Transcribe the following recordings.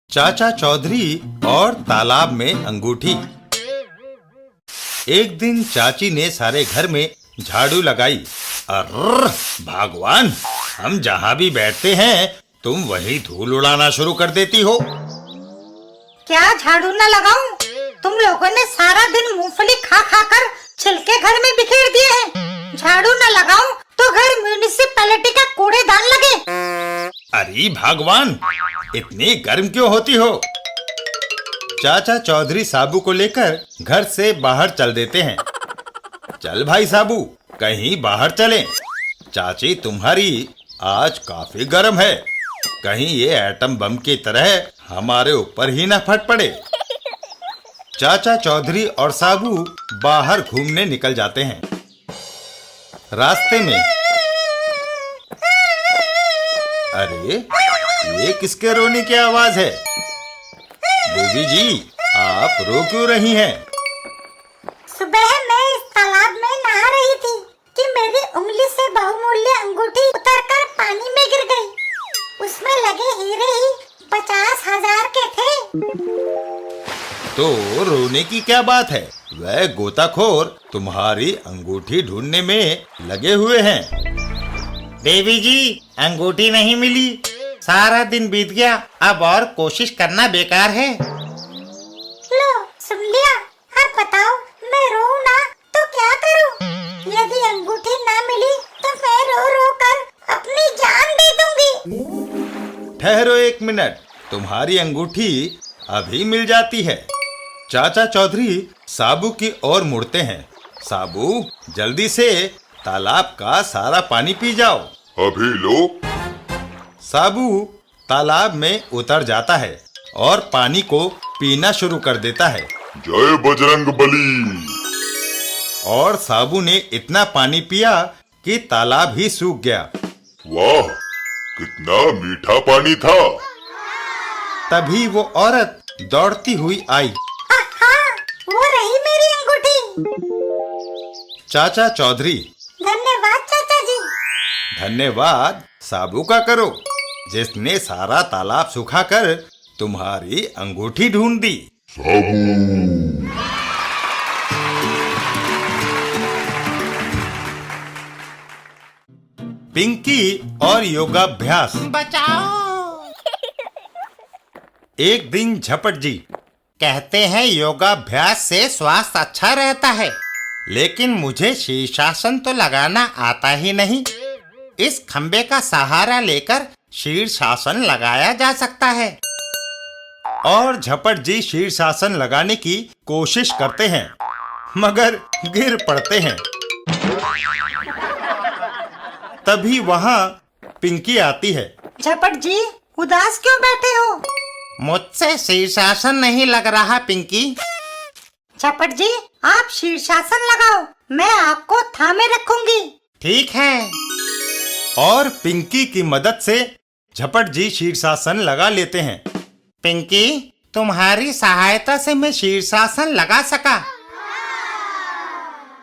चाचा चौधरी और तालाब में अंगूठी। एक दिन चाची ने सारे घर में झाड़ू लगाई। अर्र भगवान, हम जहाँ भी बैठते हैं तुम वही धूल उड़ाना शुरू कर देती हो। क्या झाड़ू न लगाऊं? तुम लोगों ने सारा दिन मूंगफली खा खा कर छिलके घर में बिखेर दिए हैं। झाड़ू न लगाऊं तो घर म्यूनिसिपैलिटी का कूड़ेदान लगे। अरे भगवान, इतनी गर्म क्यों होती हो? चाचा चौधरी साबू को लेकर घर से बाहर चल देते हैं। चल भाई साबू, कहीं बाहर चलें। चाची तुम्हारी आज काफी गर्म है, कहीं ये एटम बम की तरह हमारे ऊपर ही न फट पड़े। चाचा चौधरी और साबू बाहर घूमने निकल जाते हैं। रास्ते में अरे ये किसके रोने की आवाज है? देवी जी, आप रो क्यों रही हैं? सुबह मैं इस तालाब में नहा रही थी कि मेरी उंगली से बहुमूल्य अंगूठी उतरकर पानी में गिर गई। उसमें लगे हीरे ही 50,000 के थे। तो रोने की क्या बात है? वह गोताखोर तुम्हारी अंगूठी ढूंढने में लगे हुए हैं। देवी जी, अंगूठी नहीं मिली। सारा दिन बीत गया, अब और कोशिश करना बेकार है। लो सुन लिया। अब बताओ, मैं रोऊं ना तो क्या करूं? यदि अंगूठी ना मिली तो मैं रो रो कर अपनी जान दे दूंगी। ठहरो एक मिनट, तुम्हारी अंगूठी अभी मिल जाती है। चाचा चौधरी साबू की ओर मुड़ते हैं। साबू, जल्दी से तालाब का सारा पानी पी जाओ। अभी लो। साबू तालाब में उतर जाता है और पानी को पीना शुरू कर देता है। जय बजरंग बली। और साबू ने इतना पानी पिया कि तालाब ही सूख गया। वाह, कितना मीठा पानी था। तभी वो औरत दौड़ती हुई आई। हाँ, वो रही मेरी अंगूठी। चाचा चौधरी, धन्यवाद चाचा जी। धन्यवाद साबू का करो, जिसने सारा तालाब सुखाकर तुम्हारी अंगूठी ढूंढ दी। साबू। पिंकी और योगाभ्यास। बचाओ। एक दिन झपट जी कहते हैं योगाभ्यास से स्वास्थ्य अच्छा रहता है, लेकिन मुझे शीर्षासन तो लगाना आता ही नहीं। इस खंबे का सहारा लेकर शीर्षासन लगाया जा सकता है। और झपट जी शीर्षासन लगाने की कोशिश करते हैं, मगर गिर पड़ते हैं। तभी वहाँ पिंकी आती है। झपट जी, उदास क्यों बैठे हो? मुझसे शीर्षासन नहीं लग रहा पिंकी। झपट जी, आप शीर्षासन लगाओ, मैं आपको थामे रखूंगी। ठीक है। और पिंकी की मदद से झपट जी शीर्षासन लगा लेते हैं। पिंकी, तुम्हारी सहायता से मैं शीर्षासन लगा सका।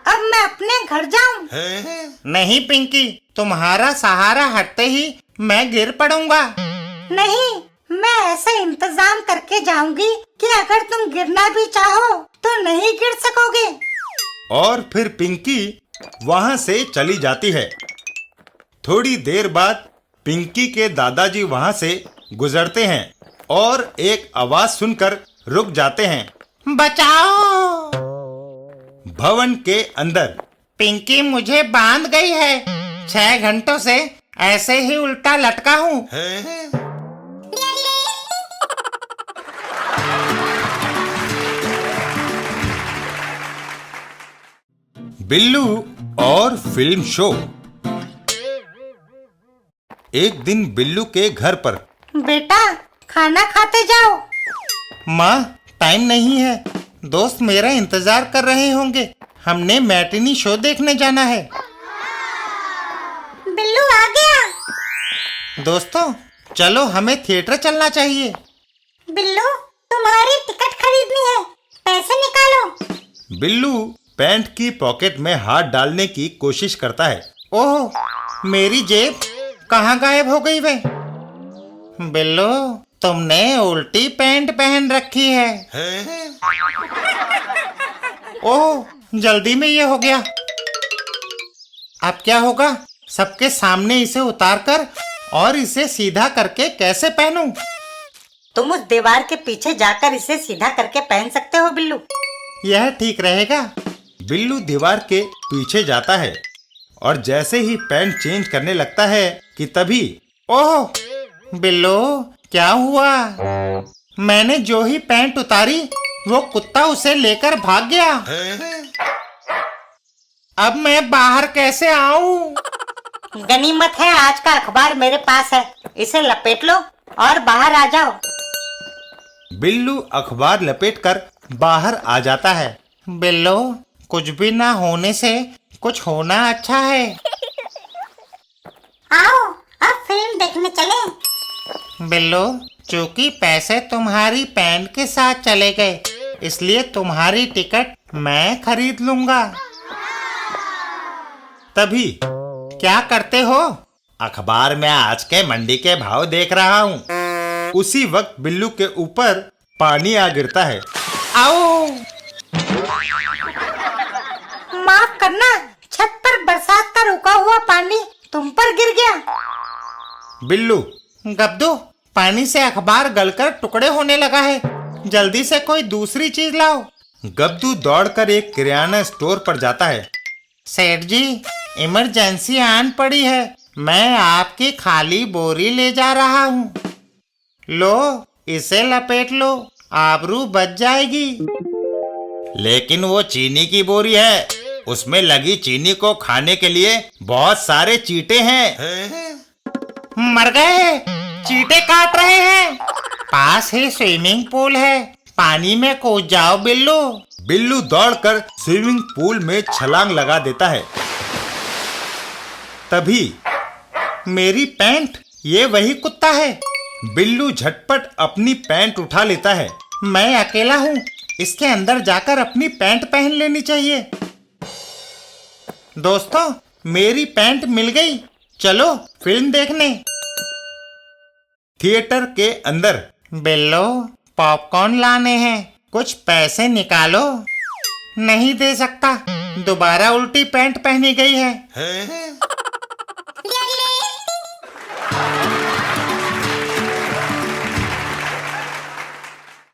अब मैं अपने घर जाऊं? नहीं पिंकी, तुम्हारा सहारा हटते ही मैं गिर पड़ूंगा। नहीं, मैं ऐसा इंतजाम करके जाऊंगी कि अगर तुम गिरना भी चाहो तो नहीं गिर सकोगे। और फिर पिंकी वहाँ से चली जाती है। थोड़ी देर बाद पिंकी के दादाजी वहाँ से गुजरते हैं और एक आवाज सुनकर रुक जाते हैं। बचाओ। भवन के अंदर पिंकी मुझे बांध गई है। 6 घंटों से ऐसे ही उल्टा लटका हूँ। बिल्लू और फिल्म शो। एक दिन बिल्लू के घर पर। बेटा, खाना खाते जाओ। माँ, टाइम नहीं है, दोस्त मेरा इंतजार कर रहे होंगे। हमने मैटिनी शो देखने जाना है। बिल्लू आ गया। दोस्तों, चलो हमें थिएटर चलना चाहिए। बिल्लू, तुम्हारी टिकट खरीदनी है, पैसे निकालो। बिल्लू पैंट की पॉकेट में हाथ डालने की कोशिश करता है। ओह, मेरी जेब कहाँ गायब हो गई वे? बिल्लू, तुमने उल्टी पैंट पहन रखी है। ओह, जल्दी में ये हो गया। अब क्या होगा? सबके सामने इसे उतारकर और इसे सीधा करके कैसे पहनूं? तुम उस दीवार के पीछे जाकर इसे सीधा करके पहन सकते हो बिल्लू। यह ठीक रहेगा। बिल्लू दीवार के पीछे जाता है और जैसे ही पैंट चेंज करने लगता है कि तभी ओह, बिल्लू क्या हुआ? मैंने जो ही पैंट उतारी वो कुत्ता उसे लेकर भाग गया। अब मैं बाहर कैसे आऊं? गनीमत है, आज का अखबार मेरे पास है, इसे लपेट लो और बाहर आ जाओ। बिल्लू अखबार लपेटकर बाहर आ जाता है। बिल्लू, कुछ भी ना होने से कुछ होना अच्छा है। आओ अब फिल्म देखने चलें। बिल्लू, चूंकि पैसे तुम्हारी पैंट के साथ चले गए, इसलिए तुम्हारी टिकट मैं खरीद लूंगा। तभी क्या करते हो? अखबार में आज के मंडी के भाव देख रहा हूँ। उसी वक्त बिल्लू के ऊपर पानी आ गिरता है। आओ! माफ करना, छत पर बरसात का रुका हुआ पानी तुम पर गिर गया। बिल्लू, गब्दू, पानी से अखबार गलकर टुकड़े होने लगा है। जल्दी से कोई दूसरी चीज लाओ। गब्दू दौड़कर एक किराना स्टोर पर जाता है। सेठ जी, इमरजेंसी आन पड़ी है, मैं आपकी खाली बोरी ले जा रहा हूँ। लो, इसे लपेट लो, आबरू बच जाएगी। लेकिन वो चीनी की बोरी है, उसमें लगी चीनी को खाने के लिए बहुत सारे चींटे हैं। मर गए, चींटे काट रहे हैं। पास ही स्विमिंग पूल है, पानी में कूद जाओ बिल्लू। बिल्लू दौड़कर स्विमिंग पूल में छलांग लगा देता है। तभी मेरी पैंट, ये वही कुत्ता है। बिल्लू झटपट अपनी पैंट उठा लेता है। मैं अकेला हूँ, इसके अंदर जाकर अपनी पैंट पहन लेनी चाहिए। दोस्तों, मेरी पैंट मिल गई, चलो फिल्म देखने। थिएटर के अंदर बिल्लो, पॉपकॉर्न लाने हैं, कुछ पैसे निकालो। नहीं दे सकता, दोबारा उल्टी पैंट पहनी गई है।